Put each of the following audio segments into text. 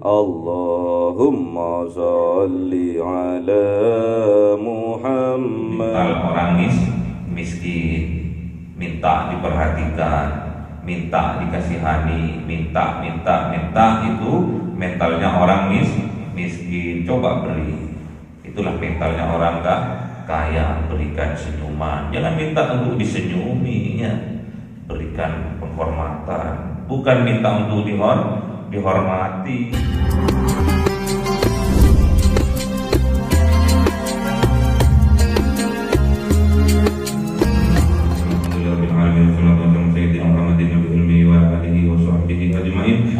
Allahumma sholli ala Muhammad. Kalau orang miskin, minta diperhatikan, minta dikasihani, minta itu mentalnya orang miskin. Coba beri, itulah mentalnya orang kaya. Berikan senyuman, jangan minta untuk disenyumi ya. Berikan penghormatan, bukan minta untuk dihormati.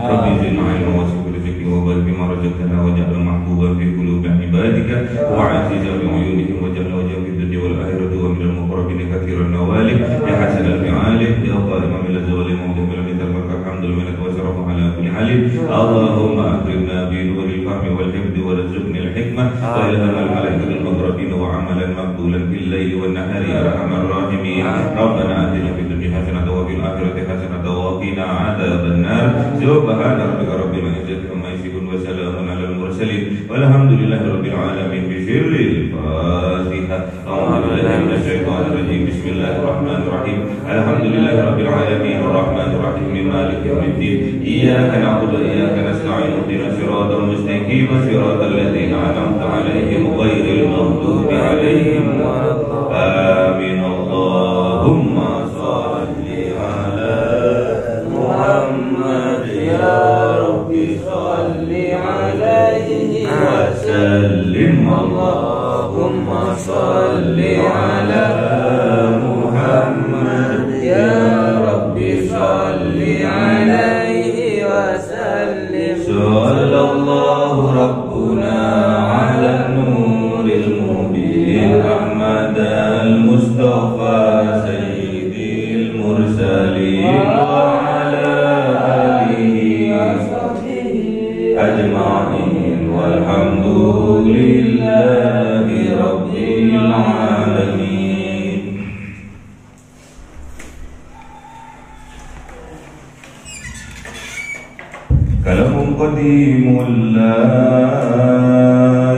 Rabbi zidna ilma wa sifir rizqi wa barik bima razaqtana wa ja'al mahbuban fi qulubi ibadika wa azizan bi uyunihim wa ja'al wajhan fi dunya wal akhirati wa minal muqarrabin kathiran nawali ya hasan al fi'ali ya qa'ima bil zawali mawdhi bil tabaraka hamdul minat wa sarafu ala kulli halin Allahumma akrimna bi nuril fahmi wal hifdi wa rizqni al hikmah wa ilham al malaikatil muqarrabin wa amalan maqbulan bil layli wan nahari arhamar rahimin rabbana atina fid dunya hasanatan wa fil akhirati hasanatan wa qina adzaban nar. Subhana rabbika rabbil izzati amma yasifun wa salamun alal mursalin walhamdulillahi rabbil alamin. Bi sirril Fatihah. A'udzu billahi minasy syaithanir rajim. Bismillahirrahmanirrahim. Alhamdulillahi rabbil alamin arrahmanir rahim maliki yaumiddin. Iyyaka na'budu wa iyyaka nasta'in. Ihdinas siratal mustaqim siratal ladzina an'amta 'alaihim ghairil maghdubi 'alaihim waladdallin. Amin. Allahumma shalli 'ala Muhammad ya Rabbi shalli 'alaihi wa sallim. Allahumma shalli 'ala Muhammad ya Rabbi shalli 'alaihi wa sallim. Sallallahu rabbuna 'ala nuril mubin Ahmad al-Mustafa sayyidil mursalin wa ajma'in walhamdulillahi rabbil alamin. Kalamun qadimul la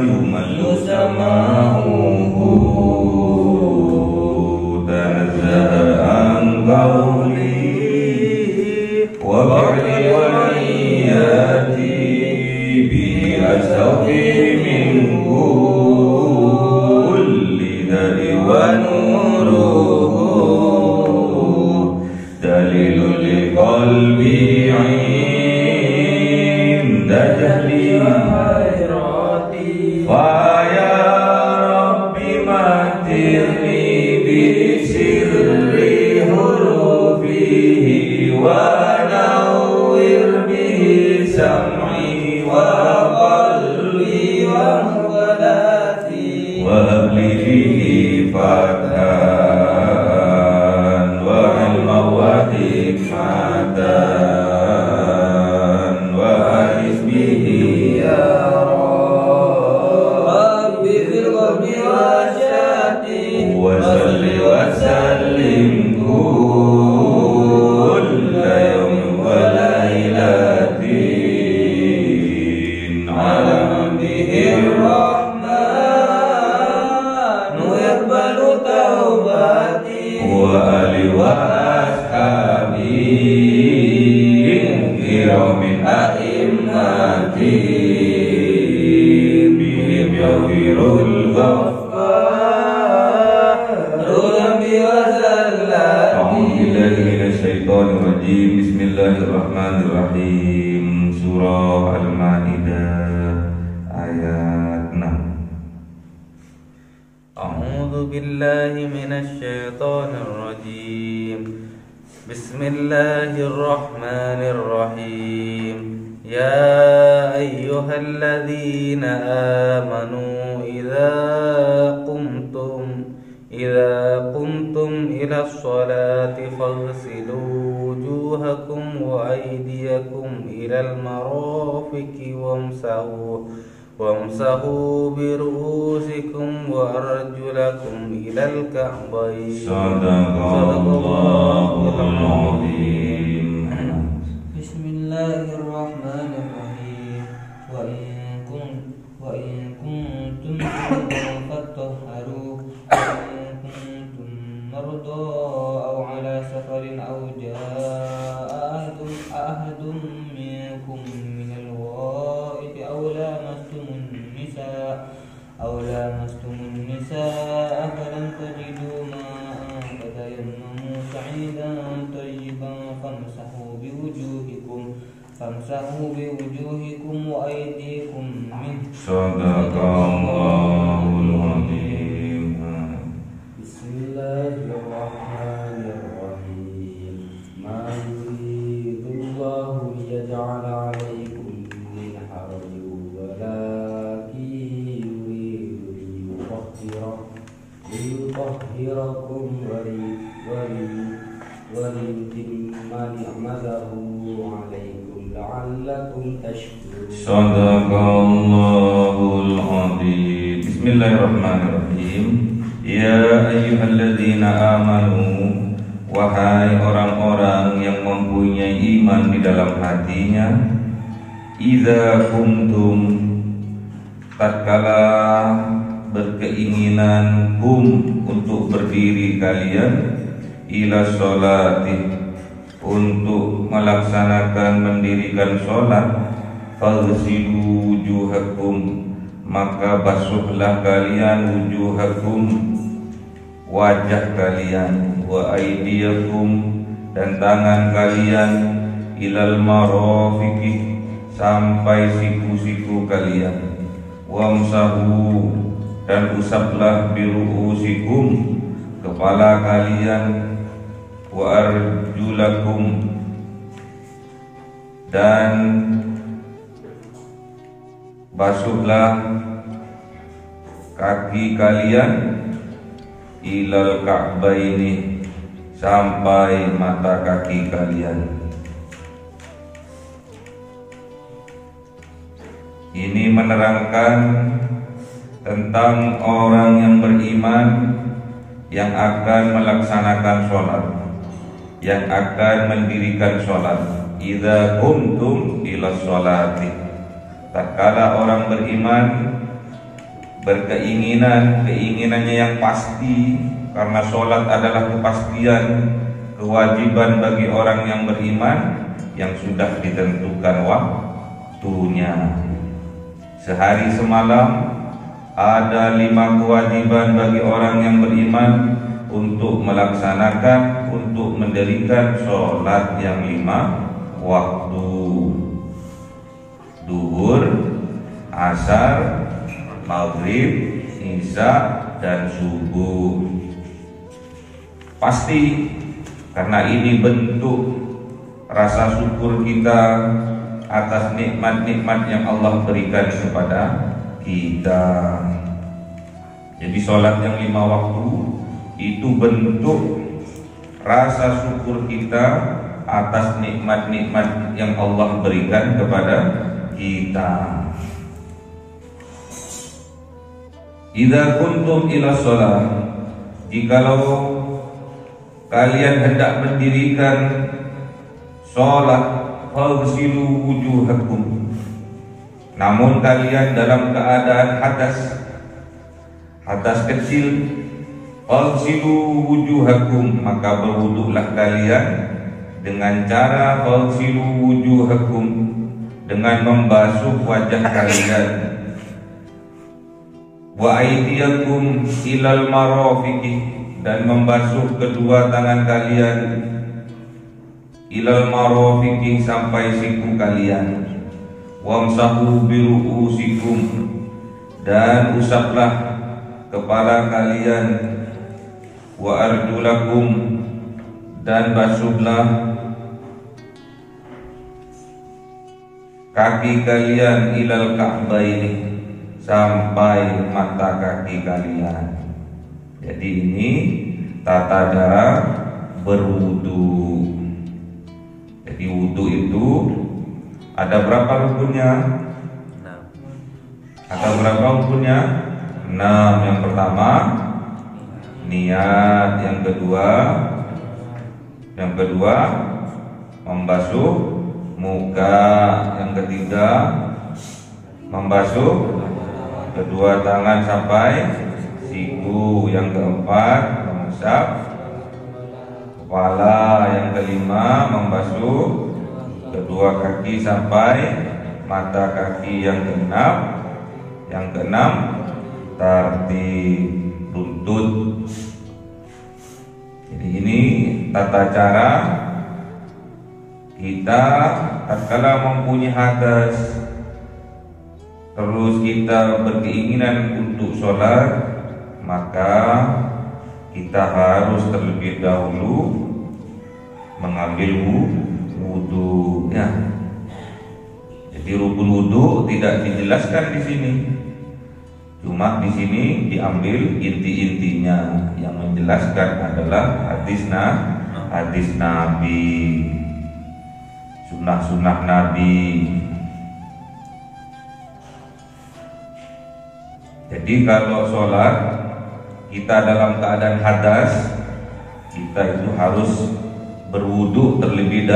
yumallu sama'uhu tanazzaha an qawli wa ba'li wa iyati bi astaghfi min kulli dari wa nuruhu dalilul liqalbi inda jahli khairati wa ya rabbi matirni bi sirri hurufihi wa nawwir bihi sam'i wa qalbi wa muqaddati wa habli fihi fathan wa ilma wa hikmatan wa anis bihi ya Rabbi fil qalbi wa syati wa salli wa sallim kulla yawmin wa lailatin ala nabiyir rahman yaqbalu taubati wa ali wa ashabi kiramin a'immati bihim yaghfirul ghaffar rabbi wa zallati. A'udzu billahi minasy syaithanir rajim. Bismillahirrahmanirrahim. Surah Al-Maidah ayat 6. A'udzu billahi minasy syaithanir rajim. Bismillahirrahmanirrahim. Ya ayyuhalladzina amanu idza qumtum ila sholati faghsilu wujuhakum wa aydiyakum ila al-marafiqi wamsahu bi ru'usikum wa arjulakum ila al-ka'bayn. Sadaqallahul azim. Bismillahirrahmanirrahim. أو لامستم النساء فلم تجدوا ماء فتيمموا صعيدا طيبا فامسحوا بوجوهكم وأيديكم منه. صدق الله العظيم. بسم الله الرحمن الرحيم. ما يريد الله ليجعل عليكم من حرج ولكن يريد ليطهركم وليتم نعمته عليكم لعلكم تشكرون. Sadaqallahul azim. Bismillahirrahmanirrahim. Ya ayyuhalladzina amanu, wahai orang-orang yang mempunyai iman di dalam hatinya, idza kuntum, tatkala berkeinginan untuk berdiri kalian, ila sholati, untuk melaksanakan mendirikan sholat, faghsilu wujuhakum, maka basuhlah kalian wujuhakum, wajah kalian, wa aydiyakum, dan tangan kalian, ilal marafiqi, sampai siku-siku kalian, wamsahu, dan usaplah biru'usikum, kepala kalian, wa arjulakum, dan basuhlah kaki kalian, ilal ka'baini, sampai mata kaki kalian. Ini menerangkan tentang orang yang beriman yang akan melaksanakan sholat, yang akan mendirikan sholat. Idza kuntum ila sholati, tatkala orang beriman keinginannya yang pasti, karena sholat adalah kepastian, kewajiban bagi orang yang beriman yang sudah ditentukan waktunya. Sehari semalam ada 5 kewajiban bagi orang yang beriman untuk melaksanakan, untuk mendirikan sholat yang 5 waktu: duhur, asar, maghrib, isya, dan subuh. Pasti, karena ini bentuk rasa syukur kita atas nikmat-nikmat yang Allah berikan kepada kita. Jadi sholat yang 5 waktu itu bentuk rasa syukur kita atas nikmat-nikmat yang Allah berikan kepada kita. Idza kuntum ila sholat, jikalau kalian hendak mendirikan sholat, faghsilu wujuhakum, namun kalian dalam keadaan hadas kecil, faghsilu wujuhakum, maka berwuduklah kalian dengan cara faghsilu wujuhakum, dengan membasuh wajah kalian, wa aydiyakum ilal marafiqi, dan membasuh kedua tangan kalian, ilal marafiqi, sampai siku kalian, wamsahu biru'usikum, dan usaplah kepala kalian, wa arjulakum, dan basuhlah kaki kalian, ilal ka'baini, sampai mata kaki kalian. Jadi ini tata cara berwudu. Jadi wudu itu ada berapa rukunnya? 6. Ada berapa rukunnya? 6. Yang pertama niat, yang kedua membasuh muka, yang ketiga membasuh kedua tangan sampai siku, yang keempat mengusap kepala, yang kelima membasuh kedua kaki sampai mata kaki, yang keenam tertib, runtut. Jadi ini tata cara kita tatkala mempunyai hadas, terus kita berkeinginan untuk sholat, maka kita harus terlebih dahulu mengambil wudu. Ya. Jadi rukun wudu tidak dijelaskan di sini. Cuma di sini diambil inti-intinya. Yang menjelaskan adalah hadis Nabi, sunnah-sunnah Nabi. Jadi kalau sholat kita dalam keadaan hadas, kita itu harus berwudu terlebih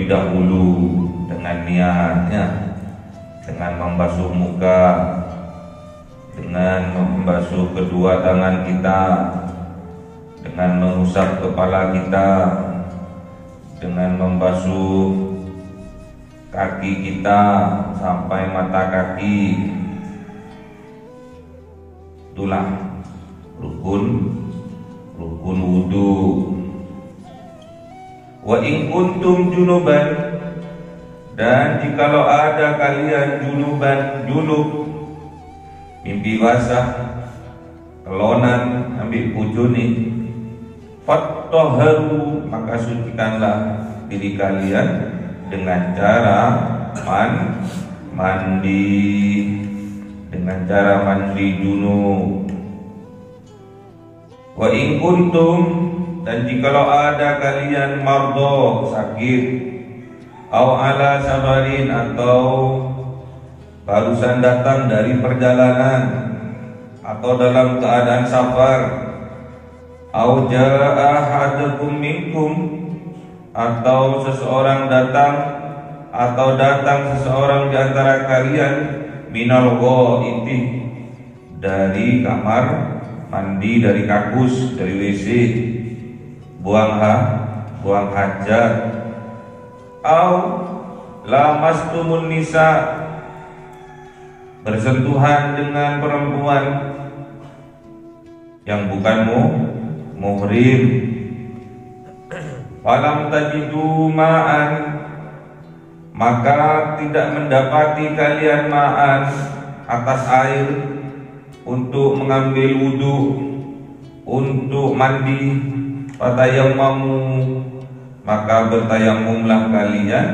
dahulu dengan niatnya, dengan membasuh muka, dengan membasuh kedua tangan kita, dengan mengusap kepala kita, dengan membasuh kaki kita sampai mata kaki. Itulah rukun wudu. Wa in kuntum junuban, dan jikalau ada kalian junub, mimpi basah, kelonan, ambil pujuni, fattahharu, maka sucikanlah diri kalian dengan cara mandi, dengan cara mandi junub. Wa in kuntum, dan jikalau ada kalian mardo, sakit, au ala sabarin, atau barusan datang dari perjalanan, atau dalam keadaan safar, au jaa ahadukum minkum, atau seseorang datang, atau datang seseorang di antara kalian, minal ghaiti, dari kamar mandi, dari kakus, dari WC, buang hajat, au lamastumun nisa, bersentuhan dengan perempuan yang bukan muhrim, falam tajidu ma'an, maka tidak mendapati kalian ma'an, atas air untuk mengambil wudu, untuk mandi, fatayammamu, maka bertayamumlah kalian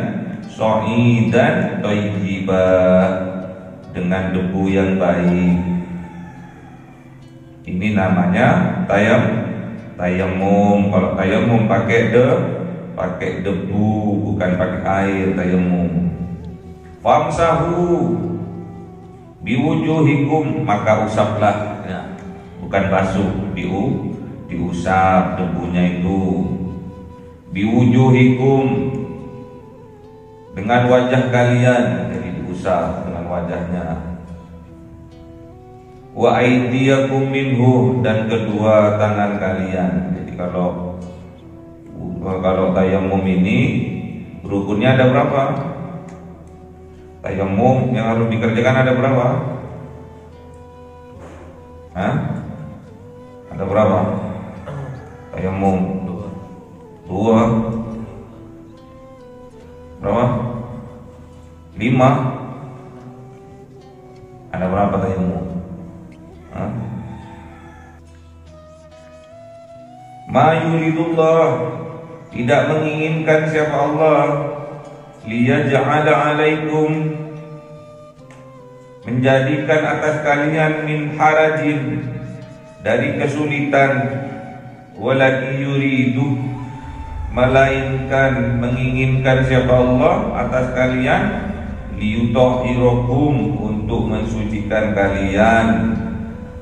sha'idan thayyiban, dengan debu yang baik. Ini namanya tayamum. Kalau tayamum pakai debu, bukan pakai air tayamum. Famsahu biwujuhikum, maka usaplah, ya, bukan basuh, diusap debunya itu. Biwujuhikum, dengan wajah kalian, jadi diusap dengan wajahnya. Wa aydiyakum minhu, dan kedua tangan kalian. Jadi kalau tayamum ini rukunnya ada berapa? Tayamum yang harus dikerjakan ada berapa? Hah? Ada berapa? Tayamum dua. Berapa? 5. Ada berapa tayamum? Ma yuridullah, tidak menginginkan siapa Allah, liyaj'ala alaikum, menjadikan atas kalian, min harajin, dari kesulitan, walaki yuridu, melainkan menginginkan siapa Allah atas kalian, liyutahhirakum, untuk mensucikan kalian,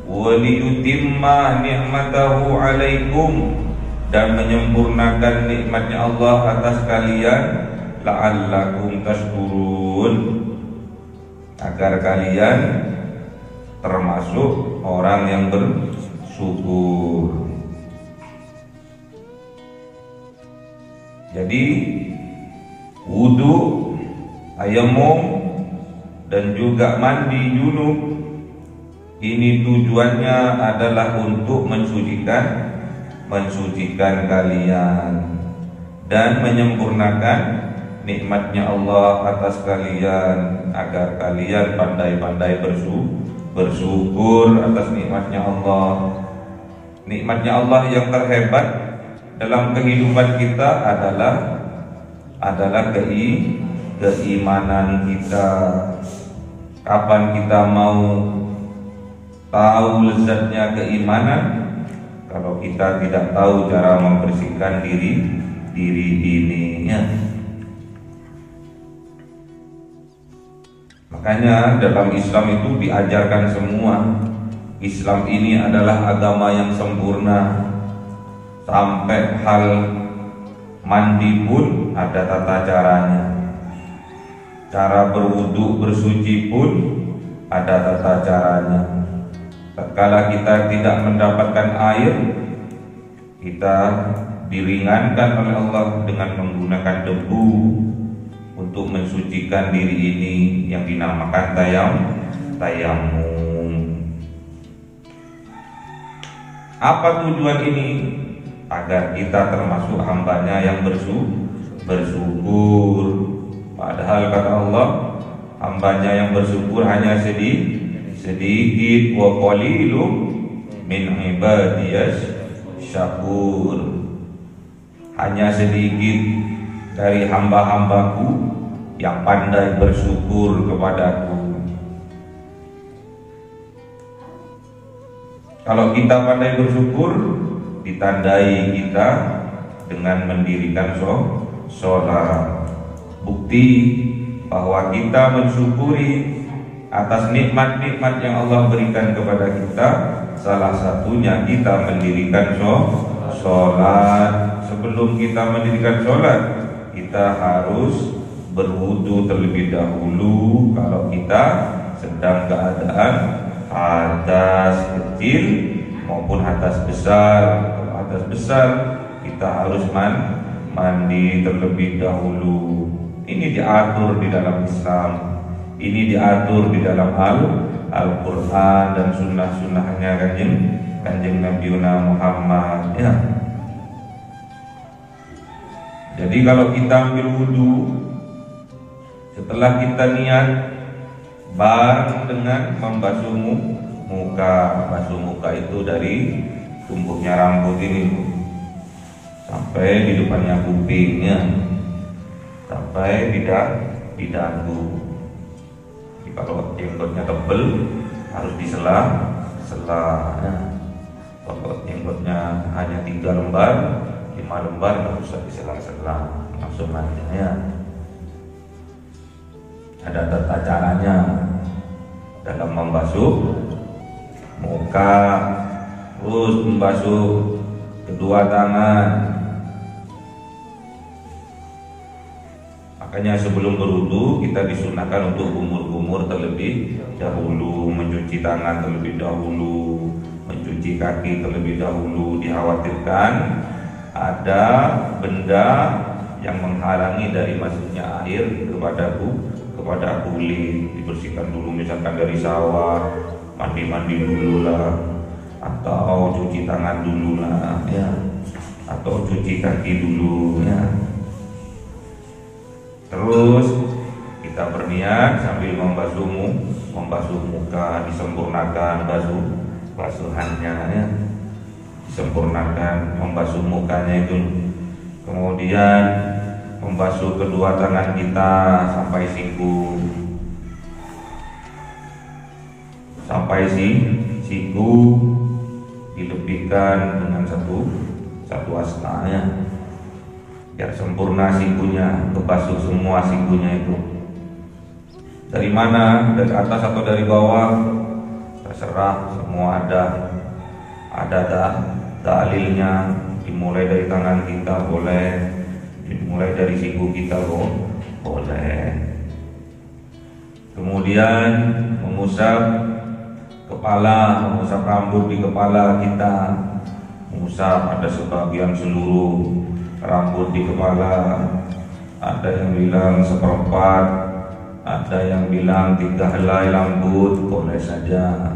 waliyutimma ni'matahu alaikum, dan menyempurnakan nikmatnya Allah atas kalian, la'allakum tashkurun, agar kalian termasuk orang yang bersyukur. Jadi wudu, tayamum, dan juga mandi junub Ini tujuannya adalah untuk mensucikan kalian dan menyempurnakan nikmatnya Allah atas kalian, agar kalian pandai-pandai bersyukur atas nikmatnya Allah. Nikmatnya Allah yang terhebat dalam kehidupan kita adalah keimanan kita. Kapan kita mau tahu lezatnya keimanan kalau kita tidak tahu cara membersihkan diri ini ya. Makanya dalam Islam itu diajarkan semua. Islam ini adalah agama yang sempurna. Sampai hal mandi pun ada tata caranya. Cara berwudu, bersuci pun ada tata caranya. Tatkala kita tidak mendapatkan air, kita diringankan oleh Allah dengan menggunakan debu untuk mensucikan diri ini yang dinamakan tayamum. Apa tujuan ini? Agar kita termasuk hambanya yang bersyukur. Padahal kata Allah, hambanya yang bersyukur hanya sedikit wa qalilum min ibadiyas syakur. Hanya sedikit dari hamba-hambaku yang pandai bersyukur kepadaku. Kalau kita pandai bersyukur, ditandai kita dengan mendirikan sholat. Bukti bahwa kita mensyukuri atas nikmat-nikmat yang Allah berikan kepada kita, salah satunya kita mendirikan sholat. Sebelum kita mendirikan sholat, kita harus berwudu terlebih dahulu. Kalau kita sedang keadaan hadas kecil maupun hadas besar. Kalau hadas besar, kita harus mandi terlebih dahulu. Ini diatur di dalam Islam. Ini diatur di dalam Al-Quran dan sunnah-sunnahnya kanjeng Nabi Muhammad ya. Jadi kalau kita ambil wudu, setelah kita niat bareng dengan membasuh muka. Basuh muka itu dari tumbuhnya rambut ini sampai di depannya kupingnya, sampai di dagu. Jadi kalau jenggotnya tebel harus disela ya. Kalau jenggotnya hanya 3 lembar, 5 lembar nggak usah disela-sela, langsung aja ya. Ada tata caranya dalam membasuh muka, terus membasuh kedua tangan. Makanya sebelum berwudu kita disunahkan untuk kumur-kumur terlebih dahulu, mencuci tangan terlebih dahulu, mencuci kaki terlebih dahulu. Dikhawatirkan ada benda yang menghalangi dari masuknya air kepada kulit. Dibersihkan dulu, misalkan dari shower, mandi dulu lah, atau cuci tangan dulu lah ya, atau cuci kaki dulu ya. Terus kita berniat sambil membasuh muka, disempurnakan basuhannya ya, disempurnakan membasuh mukanya itu. Kemudian membasuh kedua tangan kita sampai siku, dilebihkan dengan satu astanya, biar sempurna sikunya, kebasuh semua sikunya itu. Dari mana? Dari atas atau dari bawah? Terserah, semua ada dalilnya. Dimulai dari tangan kita boleh, dimulai dari siku kita boleh. Kemudian mengusap kepala, mengusap rambut di kepala kita. Mengusap, ada sebagian seluruh rambut di kepala, ada yang bilang seperempat, ada yang bilang 3 helai rambut, boleh saja.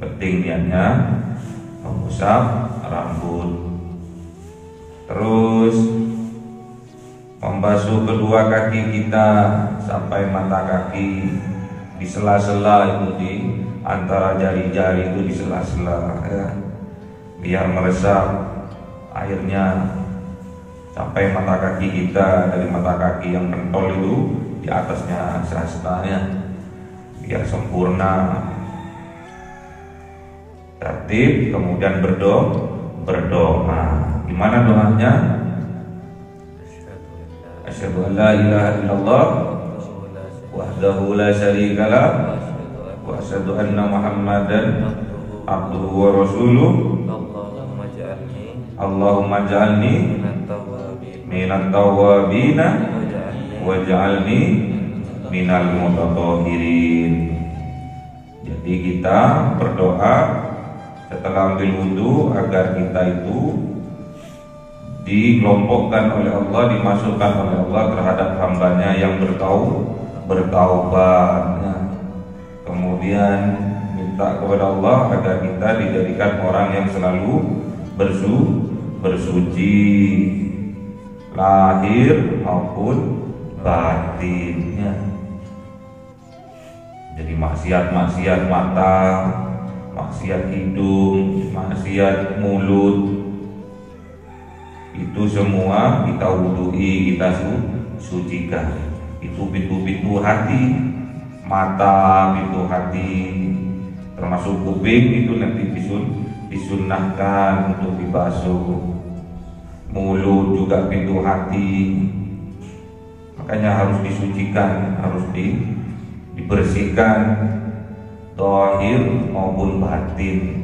penting niatnya mengusap rambut. Terus membasuh kedua kaki kita sampai mata kaki, di sela-sela itu, di antara jari-jari itu, di sela-sela ya, biar meresap airnya sampai mata kaki kita. Dari mata kaki yang pentol itu di atasnya sela-selanya, biar sempurna tertib. Kemudian berdoa. Gimana doanya? Asyhadu an la ilaha illallah wahdahu la syarikalah wa asyhadu anna Muhammadan abduhu wa rasuluh. Allahumma ja'alni minat tawwabina waj'alni minal mutatahhirin. Jadi kita berdoa setelah ambil wudhu agar kita itu dikelompokkan oleh Allah, dimasukkan oleh Allah terhadap hambanya yang bertaubat. Kemudian minta kepada Allah agar kita dijadikan orang yang selalu bersuci lahir maupun batinnya. Jadi maksiat mata, maksiat hidung, maksiat mulut, itu semua kita wudu'i, kita sucikan. Itu pintu-pintu hati, mata, pintu hati, termasuk kuping itu nanti disunnahkan untuk dibasuh. Mulut juga pintu hati, makanya harus disucikan, harus dibersihkan, zahir maupun batin.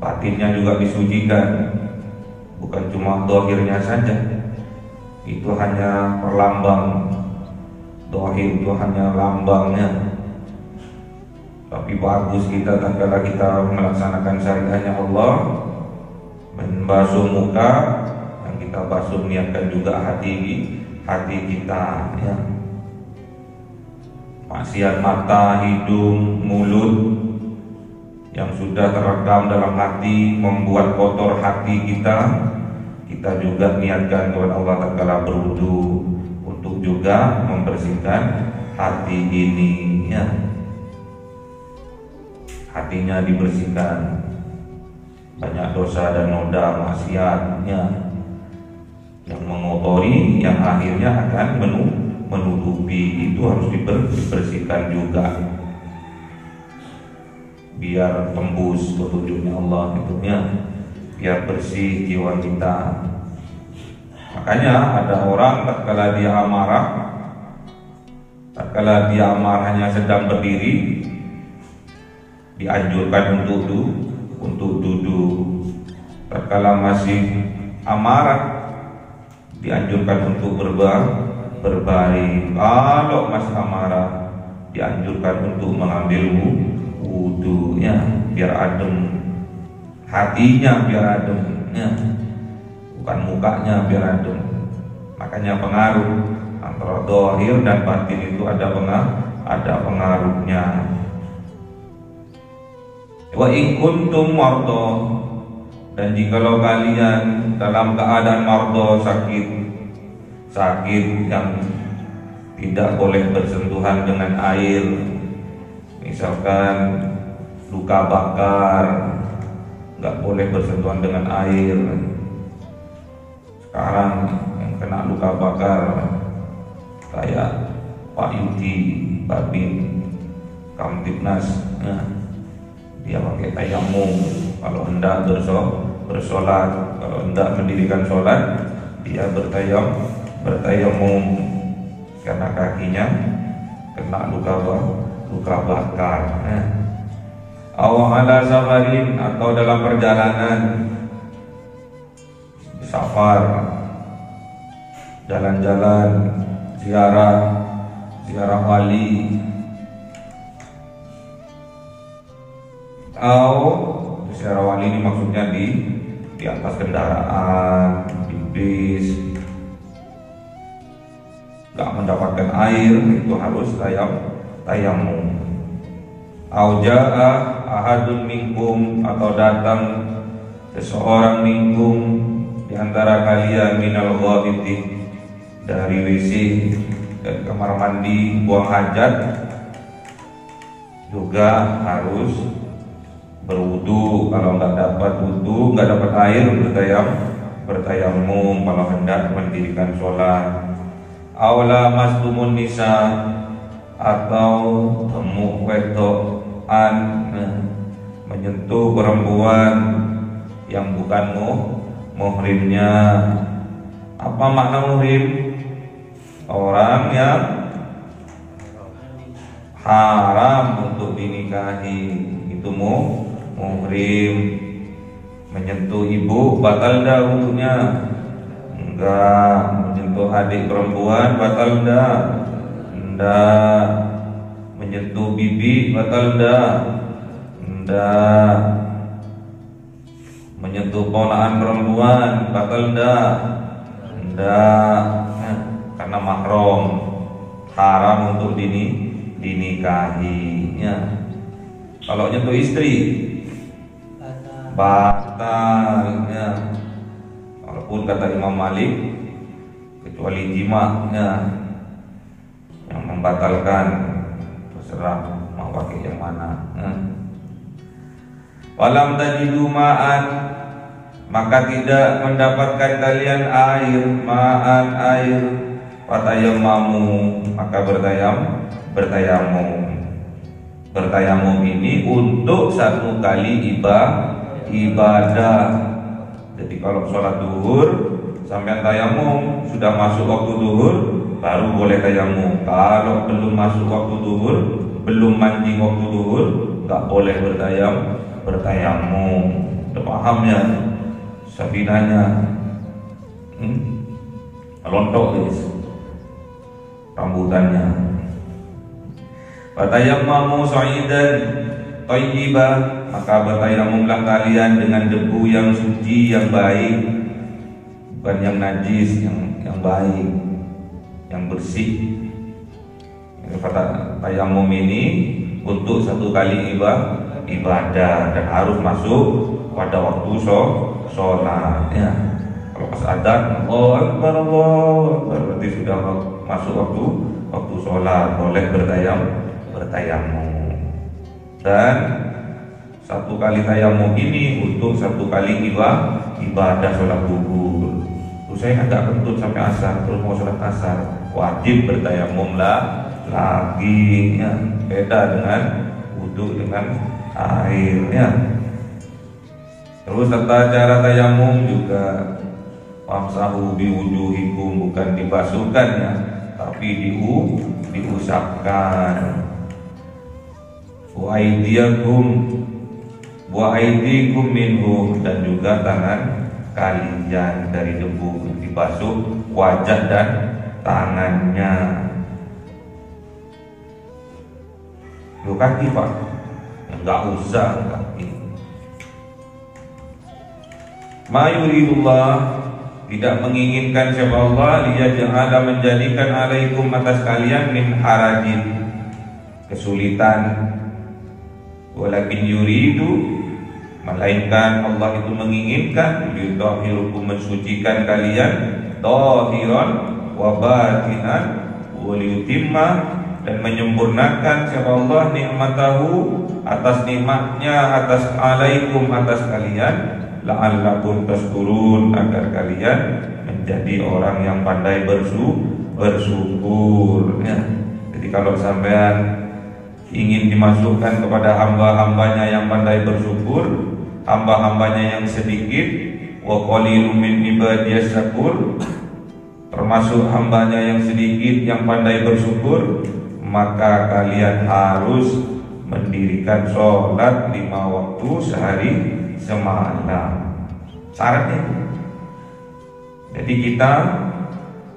Batinnya juga disucikan, bukan cuma zahirnya saja. Itu hanya perlambang, zahir itu hanya lambangnya. Tapi bagus kita tatkala kita melaksanakan syariatnya Allah, membasuh muka, yang kita basuh niatkan juga hati kita ya. Maksiat mata, hidung, mulut yang sudah terekam dalam hati membuat kotor hati kita, kita juga niatkan kepada Allah tatkala berwudu untuk juga membersihkan hati ini ya. Hatinya dibersihkan, banyak dosa dan noda maksiatnya yang mengotori, yang akhirnya akan menutupi. Itu harus dibersihkan juga biar tembus petunjuknya Allah itu ya, biar bersih jiwa kita. Makanya ada orang tatkala dia amarah hanya sedang berdiri, dianjurkan untuk duduk. Tatkala masih amarah dianjurkan untuk berbaring. Kalau masih amarah dianjurkan untuk mengambil wudunya biar adem, hatinya biar adem ya. Bukan mukanya biar adem. Makanya pengaruh antara zahir dan batin itu ada pengaruhnya. Wa in kuntum mardo, dan jikalau kalian dalam keadaan mardo, sakit yang tidak boleh bersentuhan dengan air, misalkan luka bakar, nggak boleh bersentuhan dengan air. Sekarang yang kena luka bakar kayak Pak Yudi Babin Kamtibnas ya. Dia pakai tayamum kalau hendak bersolat, kalau hendak mendirikan solat dia bertayamum karena kakinya kena luka bakar. Ala safarin, atau dalam perjalanan safar, jalan-jalan, ziarah wali, ziarah wali ini maksudnya di atas kendaraan, di bis, gak mendapatkan air, itu harus tayamum. Auja'a ahadun minkum, atau datang seseorang minkum di antara kalian, minal ghaibti, dari WC dan kamar mandi, buang hajat, juga harus berwudu. Kalau nggak dapat wudu, nggak dapat air, bertayamum kalau hendak mendirikan sholat. Aula mastumun nisa, atau temu wedoan, menyentuh perempuan yang bukan muhrimnya. Apa makna muhrim? Orang yang haram untuk dinikahi, itu muhrim. Menyentuh ibu batal dah wudunya? Enggak. Menyentuh adik perempuan batal dah? Enggak. Menyentuh bibi batal dah? Enggak. Menyentuh ponakan perempuan batal dah? Enggak. Karena mahram, haram untuk dinikahi ya. Kalau nyentuh istri batal ya. Walaupun kata Imam Malik, kecuali jima ya, yang membatalkan, terserah mau pakai yang mana ya. Walam tajidu ma'an, maka tidak mendapatkan kalian air, ma'an air, fatayammamu, maka bertayamum. Bertayamum ini untuk satu kali ibadah. Jadi kalau sholat duhur sampai tayamum, sudah masuk waktu duhur baru boleh tayamum. Kalau belum masuk waktu duhur, belum mancing waktu duhur, nggak boleh bertayamum. Udah paham ya sabinanya? Lontok guys rambutannya. Fatayammamu sa'idan thayyibah, maka bertayamumlah kalian dengan debu yang suci, yang baik, bukan yang najis, yang baik, yang bersih. Tayamum ini untuk satu kali ibadah dan harus masuk pada waktu sholat ya. Kalau pas adzan Allahu Akbar, berarti sudah masuk waktu sholat, boleh bertayamum. Dan satu kali tayamum ini untuk satu kali ibadah sholat duhur. Saya agak kentut sampai asar, terus mau sholat asar, wajib bertayamum lagi ya. Beda dengan wudu dengan air ya. Terus tata cara tayamum juga, wamsahu biwujuhikum, bukan dibasuhkan ya, tapi diusapkan. Wa aydikum minhu, dan juga tangan kalian dari debu, dibasuh wajah dan tangannya. Lu kaki pak, enggak usah kaki. Ma yuridullah, tidak menginginkan siapa Allah, liyaj'ala, menjadikan alaikum, atas kalian, min harajin, kesulitan. Walakin yuridu, melainkan Allah itu menginginkan, yudhahirukum, mensucikan kalian, dhahiran wa batinan, wa liyutimma, dan menyempurnakan siapa Allah nikmatahu, atas nikmatnya, atas alaikum, atas kalian, la'allakum tashkurun, agar kalian menjadi orang yang pandai bersyukur ya. Jadi kalau sampean ingin dimasukkan kepada hamba-hambanya yang pandai bersyukur, hamba-hambanya yang sedikit, wa qalilum min ibadiyas syakur, termasuk hambanya yang sedikit yang pandai bersyukur, maka kalian harus mendirikan sholat 5 waktu sehari semalam. Syaratnya itu. Jadi kita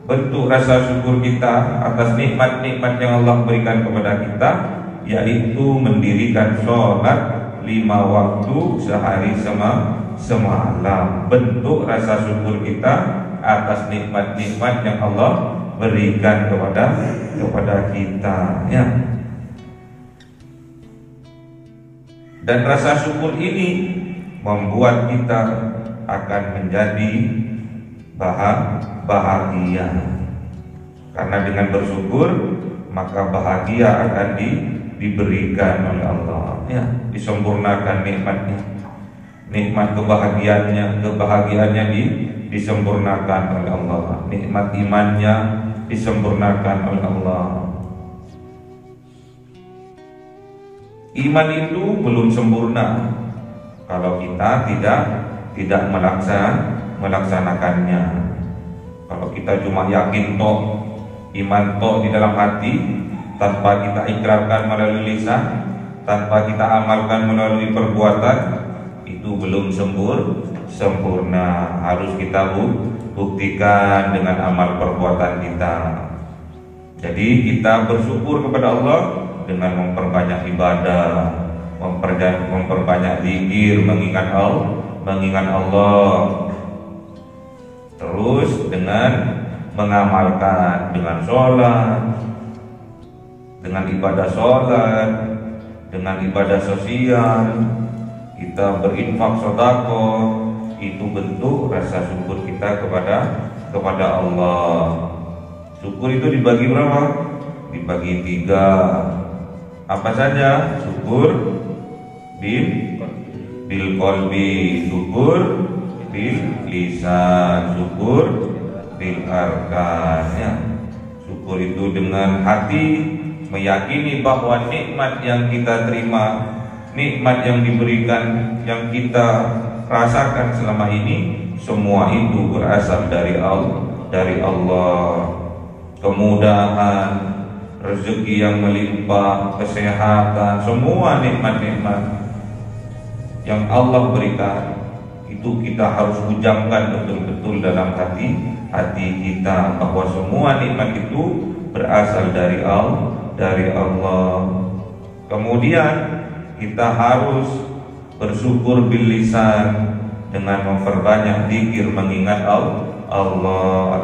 bentuk rasa syukur kita atas nikmat-nikmat yang Allah berikan kepada kita, yaitu mendirikan sholat 5 waktu sehari semalam. Bentuk rasa syukur kita atas nikmat-nikmat yang Allah berikan kepada kita ya. Dan rasa syukur ini membuat kita akan menjadi bahagia. Karena dengan bersyukur maka bahagia akan diberikan oleh Allah, ya, disempurnakan nikmatnya. Nikmat kebahagiaannya disempurnakan oleh Allah. Nikmat imannya disempurnakan oleh Allah. Iman itu belum sempurna kalau kita tidak melaksanakannya. Kalau kita cuma yakin iman di dalam hati tanpa kita ikrarkan melalui lisan, tanpa kita amalkan melalui perbuatan, itu belum sempurna. Harus kita buktikan dengan amal perbuatan kita. Jadi kita bersyukur kepada Allah dengan memperbanyak ibadah, memperbanyak zikir, mengingat Allah. Terus dengan mengamalkan, dengan sholat, dengan ibadah sholat, dengan ibadah sosial, kita berinfak sedekah, itu bentuk rasa syukur kita kepada Allah. Syukur itu dibagi berapa? Dibagi 3. Apa saja? Syukur bil qalbi, syukur bil lisan, syukur bil arkan, ya. Syukur itu dengan hati, meyakini bahwa nikmat yang kita terima, nikmat yang diberikan, yang kita rasakan selama ini, semua itu berasal dari Allah. Kemudahan, rezeki yang melimpah, kesehatan, semua nikmat-nikmat yang Allah berikan, itu kita harus ucapkan betul-betul dalam hati kita bahwa semua nikmat itu berasal dari Allah. Kemudian kita harus bersyukur bil lisan dengan memperbanyak zikir, mengingat Allah.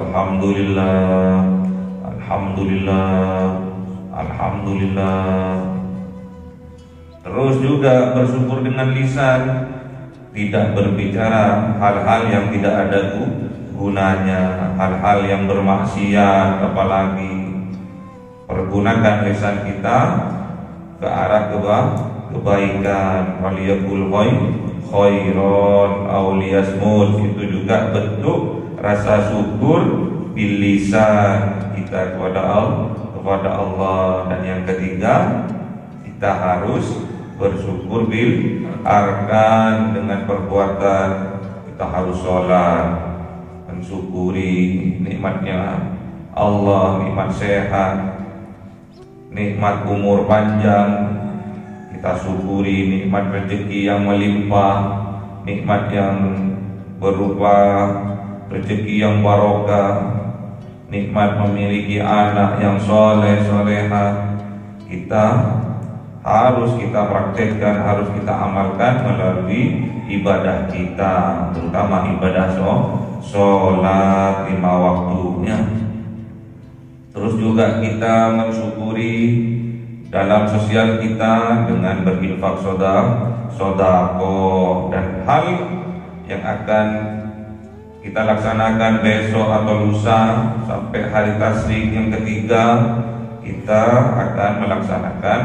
Alhamdulillah. Terus juga bersyukur dengan lisan, tidak berbicara hal-hal yang tidak ada gunanya, hal-hal yang bermaksiat, apalagi pergunakan lisan kita ke arah kebaikan. Waliyakul khairon aw liyasmut, itu juga bentuk rasa syukur bil lisan kita kepada Allah. Dan yang ketiga, kita harus bersyukur bil arkan, dengan perbuatan. Kita harus sholat, mensyukuri nikmatnya Allah, nikmat sehat, nikmat umur panjang. Kita syukuri nikmat rezeki yang melimpah, nikmat yang berupa rezeki yang barokah, nikmat memiliki anak yang soleh-solehah. Kita harus kita praktekkan, harus kita amalkan melalui ibadah kita, terutama ibadah sholat 5 waktunya. Terus juga kita mensyukuri dalam sosial kita dengan berinfak sedekah, dan hal yang akan kita laksanakan besok atau lusa sampai hari tasyrik yang ketiga, kita akan melaksanakan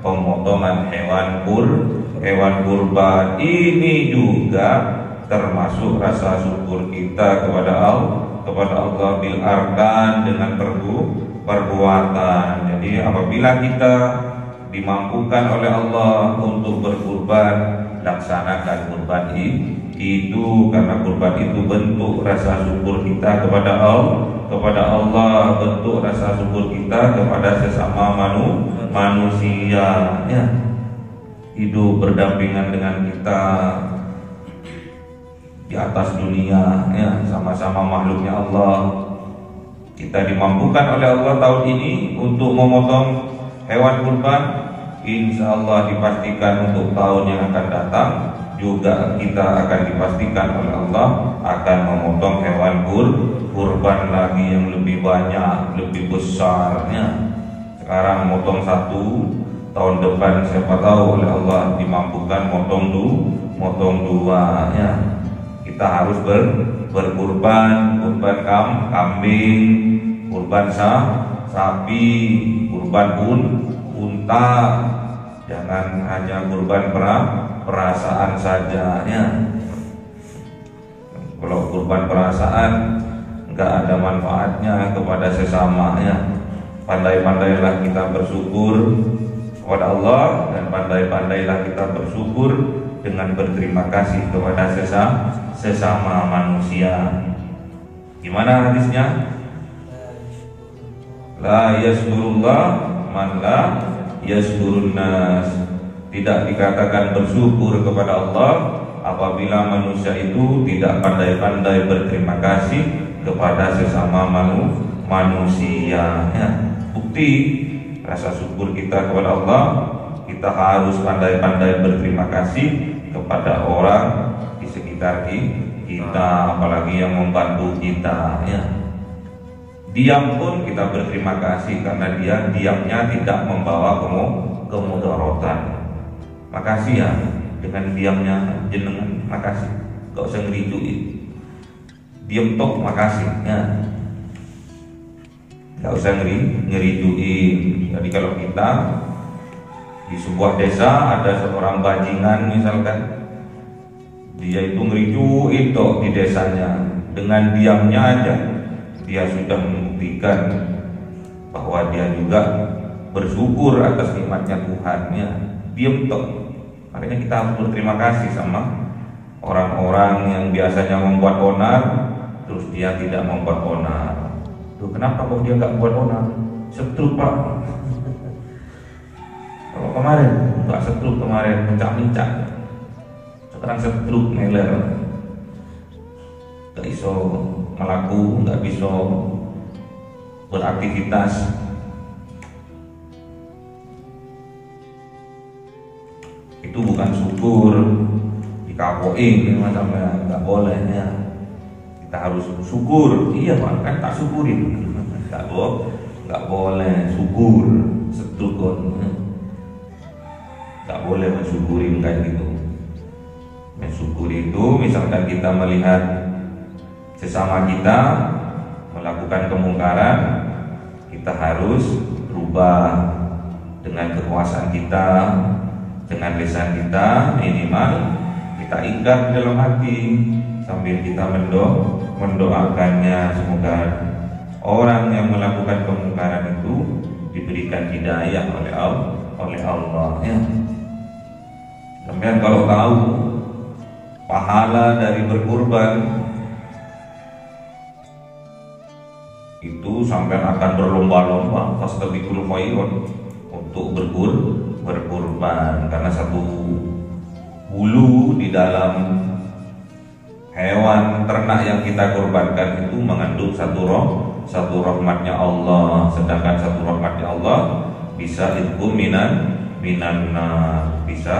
pemotongan hewan kurban. Ini juga termasuk rasa syukur kita kepada Allah bil arkan, dengan perbuatan. Jadi apabila kita dimampukan oleh Allah untuk berkurban, laksanakan kurban itu, karena kurban itu bentuk rasa syukur kita kepada Allah, bentuk rasa syukur kita kepada sesama manusia, ya, hidup berdampingan dengan kita di atas dunia, ya, sama-sama makhluknya Allah. Kita dimampukan oleh Allah tahun ini untuk memotong hewan kurban, insya Allah dipastikan untuk tahun yang akan datang juga kita akan dipastikan oleh Allah akan memotong hewan kurban lagi yang lebih banyak, lebih besarnya. Sekarang motong satu tahun depan siapa tahu oleh Allah dimampukan motong dua ya. Kita harus berkurban, kurban kambing, kurban sapi, kurban unta. Jangan hanya kurban perasaan saja ya. Kalau kurban perasaan nggak ada manfaatnya kepada sesama ya. Pandai-pandailah kita bersyukur kepada Allah, dan pandai-pandailah kita bersyukur dengan berterima kasih kepada sesama manusia. Gimana hadisnya? La yaskurullah man la yaskurun nas. Tidak dikatakan bersyukur kepada Allah apabila manusia itu tidak pandai-pandai berterima kasih kepada sesama manusia ya. Bukti rasa syukur kita kepada Allah, kita harus pandai-pandai berterima kasih kepada orang di sekitar kita, apalagi yang membantu kita ya. Diam pun kita berterima kasih karena dia diamnya tidak membawa kemudaratan. Makasih ya, dengan diamnya jenengan makasih, gak usah ngericuin. Diam tok makasih ya. Gak usah ngericuin. Jadi kalau kita di sebuah desa ada seorang bajingan misalkan, dia itu ngericuin tok di desanya, dengan diamnya aja dia sudah membuktikan bahwa dia juga bersyukur atas nikmatnya Tuhan ya. Diam tok. Makanya kita harus berterima kasih sama orang-orang yang biasanya membuat onar, terus dia tidak membuat onar. Tuh, kenapa kok dia nggak buat onar? Setruk pak. Kalau kemarin nggak setruk, kemarin mencak-mencak, sekarang setruk meler. Nggak iso melaku, nggak bisa beraktivitas. Itu bukan syukur, dikapoin macamnya, nggak boleh ya. Kita harus syukur, iya pak, kan tak syukurin, nggak boleh syukur, setrukon, nggak boleh mensyukurin kayak gitu. Mensyukur itu misalkan kita melihat sesama kita melakukan kemungkaran, kita harus berubah dengan kekuasaan kita, dengan lisan kita, minimal kita ikat di dalam hati sambil kita mendoakannya. Semoga orang yang melakukan kemungkaran itu diberikan hidayah oleh Allah ya. Kemudian kalau tahu pahala dari berkurban itu sampai akan berlomba-lomba fastabiqul khairat untuk berkurban, karena satu bulu di dalam hewan ternak yang kita kurbankan itu mengandung satu rahmatnya Allah, sedangkan satu rahmatnya Allah bisa itu minan bisa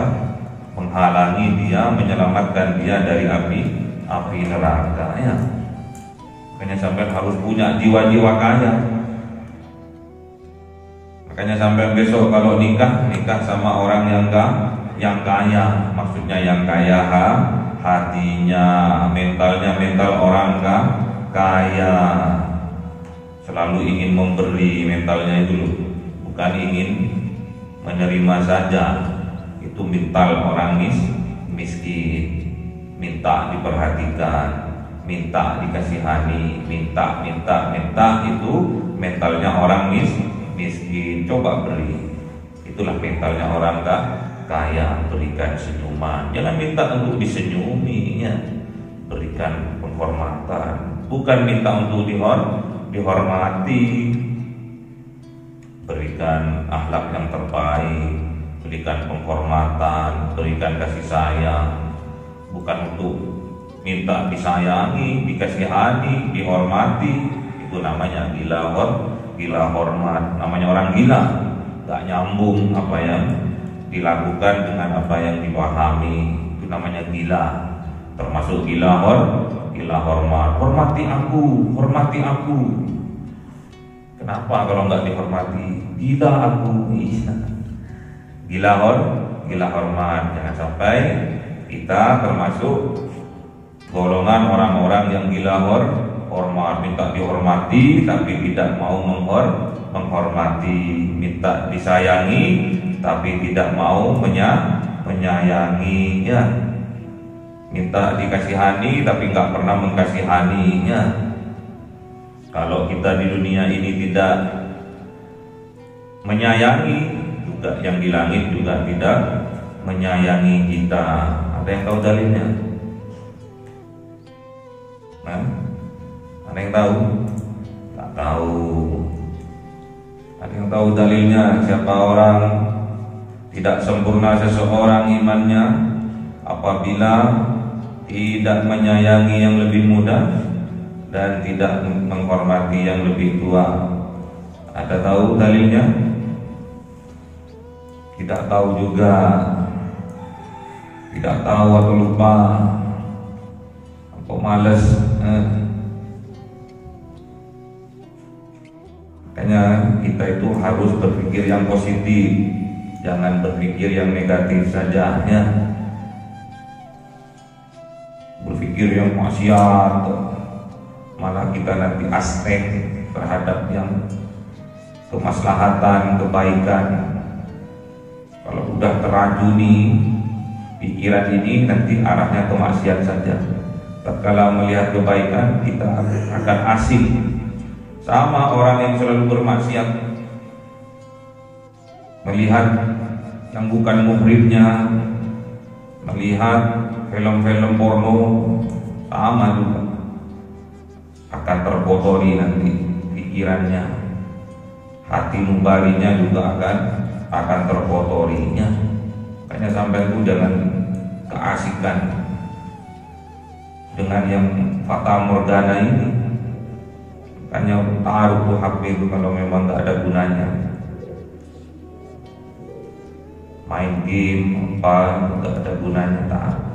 menghalangi dia, menyelamatkan dia dari api neraka ya. Makanya sampai harus punya jiwa-jiwa kaya. Makanya sampai besok kalau nikah sama orang yang kaya, maksudnya yang kaya hatinya, mentalnya mental orang kaya, selalu ingin memberi mentalnya itu loh, bukan ingin menerima saja. Itu mental orang miskin, minta diperhatikan, minta dikasihani, minta itu mentalnya orang miskin. Coba beri, itulah mentalnya orang kaya. Berikan senyuman, jangan minta untuk disenyumi ya. Berikan penghormatan, bukan minta untuk dihormati. Berikan akhlak yang terbaik, berikan penghormatan, berikan kasih sayang, bukan untuk minta disayangi, dikasihani, dihormati. Itu namanya gila hormat, namanya orang gila. Gak nyambung apa yang dilakukan dengan apa yang dipahami, itu namanya gila. Termasuk gila hormat. Hormati aku. Kenapa kalau nggak dihormati? Gila aku. gila hormat. Jangan sampai kita termasuk golongan orang-orang yang gila hormat, minta dihormati tapi tidak mau menghormati, minta disayangi tapi tidak mau menyayangi, ya. Minta dikasihani tapi nggak pernah mengkasihaninya. Kalau kita di dunia ini tidak menyayangi, juga yang di langit juga tidak menyayangi kita. Ada yang tahu dalilnya? Nah, ada yang tahu? Tak tahu. Ada yang tahu dalilnya? Siapa orang tidak sempurna seseorang imannya apabila tidak menyayangi yang lebih muda dan tidak menghormati yang lebih tua? Ada tahu dalilnya? Tidak tahu juga. Tidak tahu atau lupa, apa males. Makanya kita itu harus berpikir yang positif, jangan berpikir yang negatif saja, ya. Berpikir yang maksiat, malah kita nanti aspek terhadap yang kemaslahatan, kebaikan. Kalau udah teracuni pikiran ini, nanti arahnya ke maksiat saja. Tatkala melihat kebaikan, kita akan asing. Sama orang yang selalu bermaksiat, melihat yang bukan muhrimnya, melihat film-film porno, sama juga akan terkotori nanti pikirannya, hati nuraninya juga akan terkotorinya. Makanya sampai itu jangan keasikan dengan yang fata morgana ini. Makanya taruh HP itu kalau memang nggak ada gunanya. Main game apa nggak ada gunanya, taruh.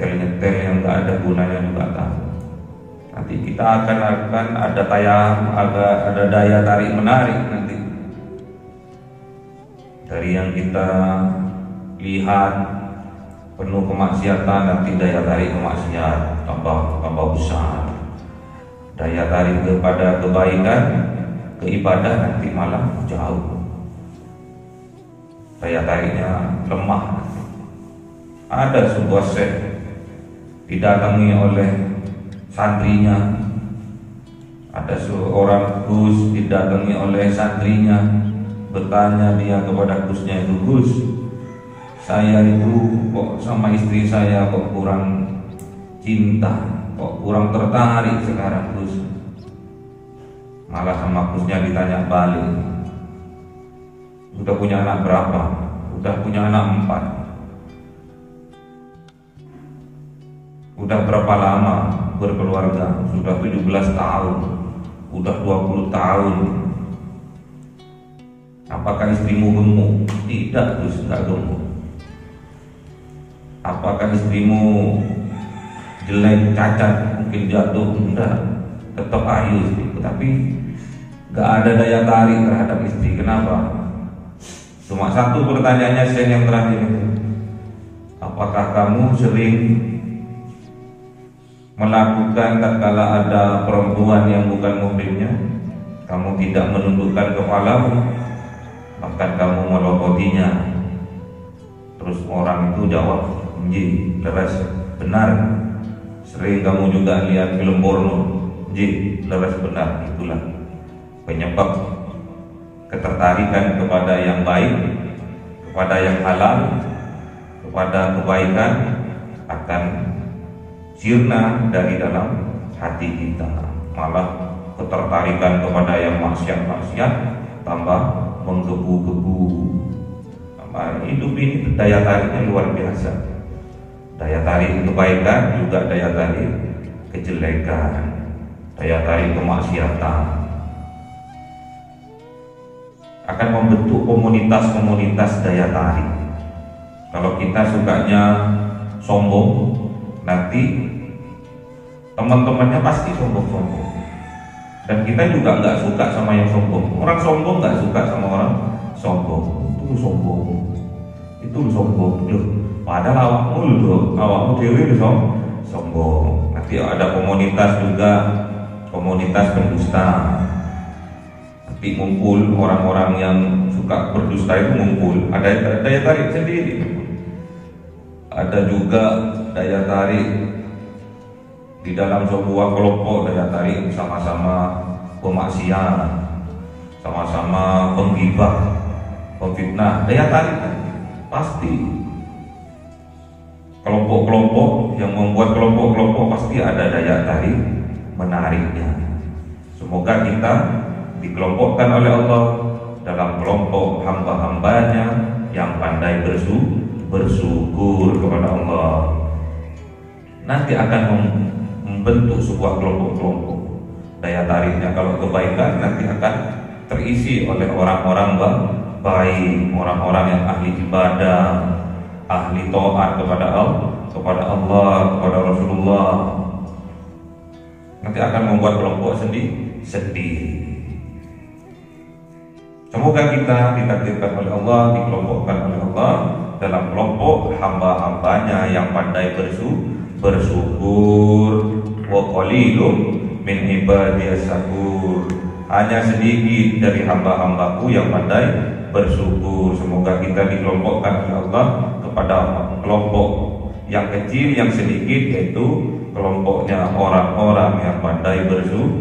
Nyetel yang nggak ada gunanya juga taruh. Nanti kita akan ada daya tarik menarik nanti dari yang kita lihat penuh kemaksiatan, nanti daya tarik kemaksiat tambah besar. Daya tarik kepada kebaikan, keibadah nanti malah jauh. Daya tariknya lemah. Ada sebuah syekh didatangi oleh santrinya. Ada seorang Gus didatangi oleh santrinya. Bertanya dia kepada Gusnya itu, Gus, saya itu kok sama istri saya kok kurang cinta, kok kurang tertarik sekarang, Gus. Malah sama Gusnya ditanya balik, udah punya anak berapa? Udah punya anak 4. Udah berapa lama berkeluarga? Sudah 17 tahun. Udah 20 tahun. Apakah istrimu gemuk? Tidak, Gus, enggak gemuk. Apakah istrimu jelek, cacat, mungkin jatuh? Enggak, tetap ayu istriku. Tapi enggak ada daya tarik terhadap istri. Kenapa? Cuma satu pertanyaannya saya yang terakhir itu, apakah kamu sering melakukan tatkala ada perempuan yang bukan muhrimnya, kamu tidak menundukkan kepalamu, bahkan kamu melopotinya? Terus orang itu jawab, "Ji, leres, benar." Sering kamu juga lihat film porno? Ji, leres, benar. Itulah penyebab ketertarikan kepada yang baik, kepada yang halal, kepada kebaikan akan sirna dari dalam hati kita. Malah ketertarikan kepada yang maksiat-maksiat tambah menggebu-gebu. Hidup ini daya tariknya luar biasa. Daya tarik kebaikan juga daya tarik kejelekan, daya tarik kemaksiatan. Akan membentuk komunitas-komunitas daya tarik. Kalau kita sukanya sombong, nanti teman-temannya pasti sombong-sombong. Dan kita juga nggak suka sama yang sombong. Orang sombong nggak suka sama orang sombong. Itu sombong. Loh, padahal awakmu dewe sombong. Nanti ada komunitas juga, komunitas pendusta. Nanti ngumpul orang-orang yang suka berdusta itu ngumpul. Ada daya tarik sendiri. Ada juga daya tarik di dalam sebuah kelompok, daya tarik sama-sama pemaksiat, sama-sama penggibah, pemfitnah, daya tarik pasti. Kelompok-kelompok yang membuat kelompok-kelompok pasti ada daya tarik menariknya. Semoga kita dikelompokkan oleh Allah dalam kelompok hamba-hambanya yang pandai bersyukur kepada Allah. Nanti akan membentuk sebuah kelompok-kelompok. Daya tariknya kalau kebaikan nanti akan terisi oleh orang-orang baik, orang-orang yang ahli ibadah, ahli taat kepada Allah, kepada Rasulullah. Nanti akan membuat kelompok sendiri. Semoga kita ditakdirkan oleh Allah, dikelompokkan oleh Allah dalam kelompok hamba-hambanya yang pandai bersyukur. Wa qalilum min ibadiyas syakur. Hanya sedikit dari hamba-hambaku yang pandai bersyukur. Semoga kita dikelompokkan oleh Allah kepada kelompok yang kecil, yang sedikit, yaitu kelompoknya orang-orang yang pandai bersyukur.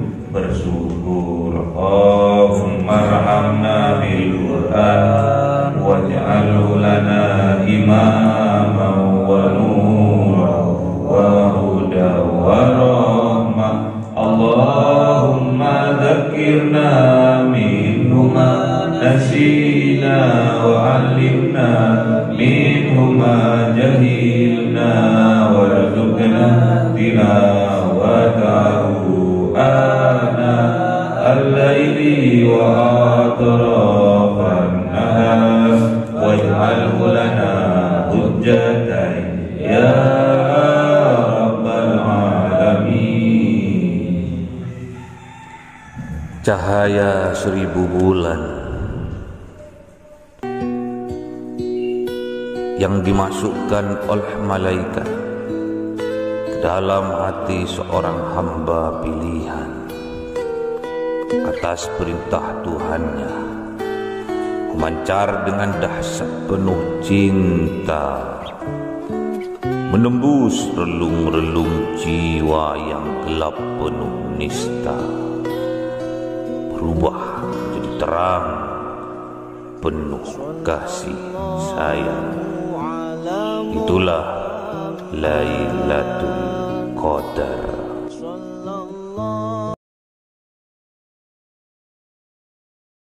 Allahumma rahamna bil Qur'an waj'alhu lana imaman wa nuran wa hudan wa rahmah. Allahumma dzakkirna minhu ma nasina wa 'allimna minhu ma jahilna warzuqna tilawatahu ana al-laili wa atrafan nahar waj'alhu lana hujjatan ya rabbal alamin. Cahaya 1000 bulan yang dimasukkan oleh malaikat ke dalam hati seorang hamba pilihan atas perintah Tuhannya, memancar dengan dahsyat penuh cinta, menembus relung-relung jiwa yang gelap penuh nista, berubah menjadi terang penuh kasih sayang. Itulah Lailatul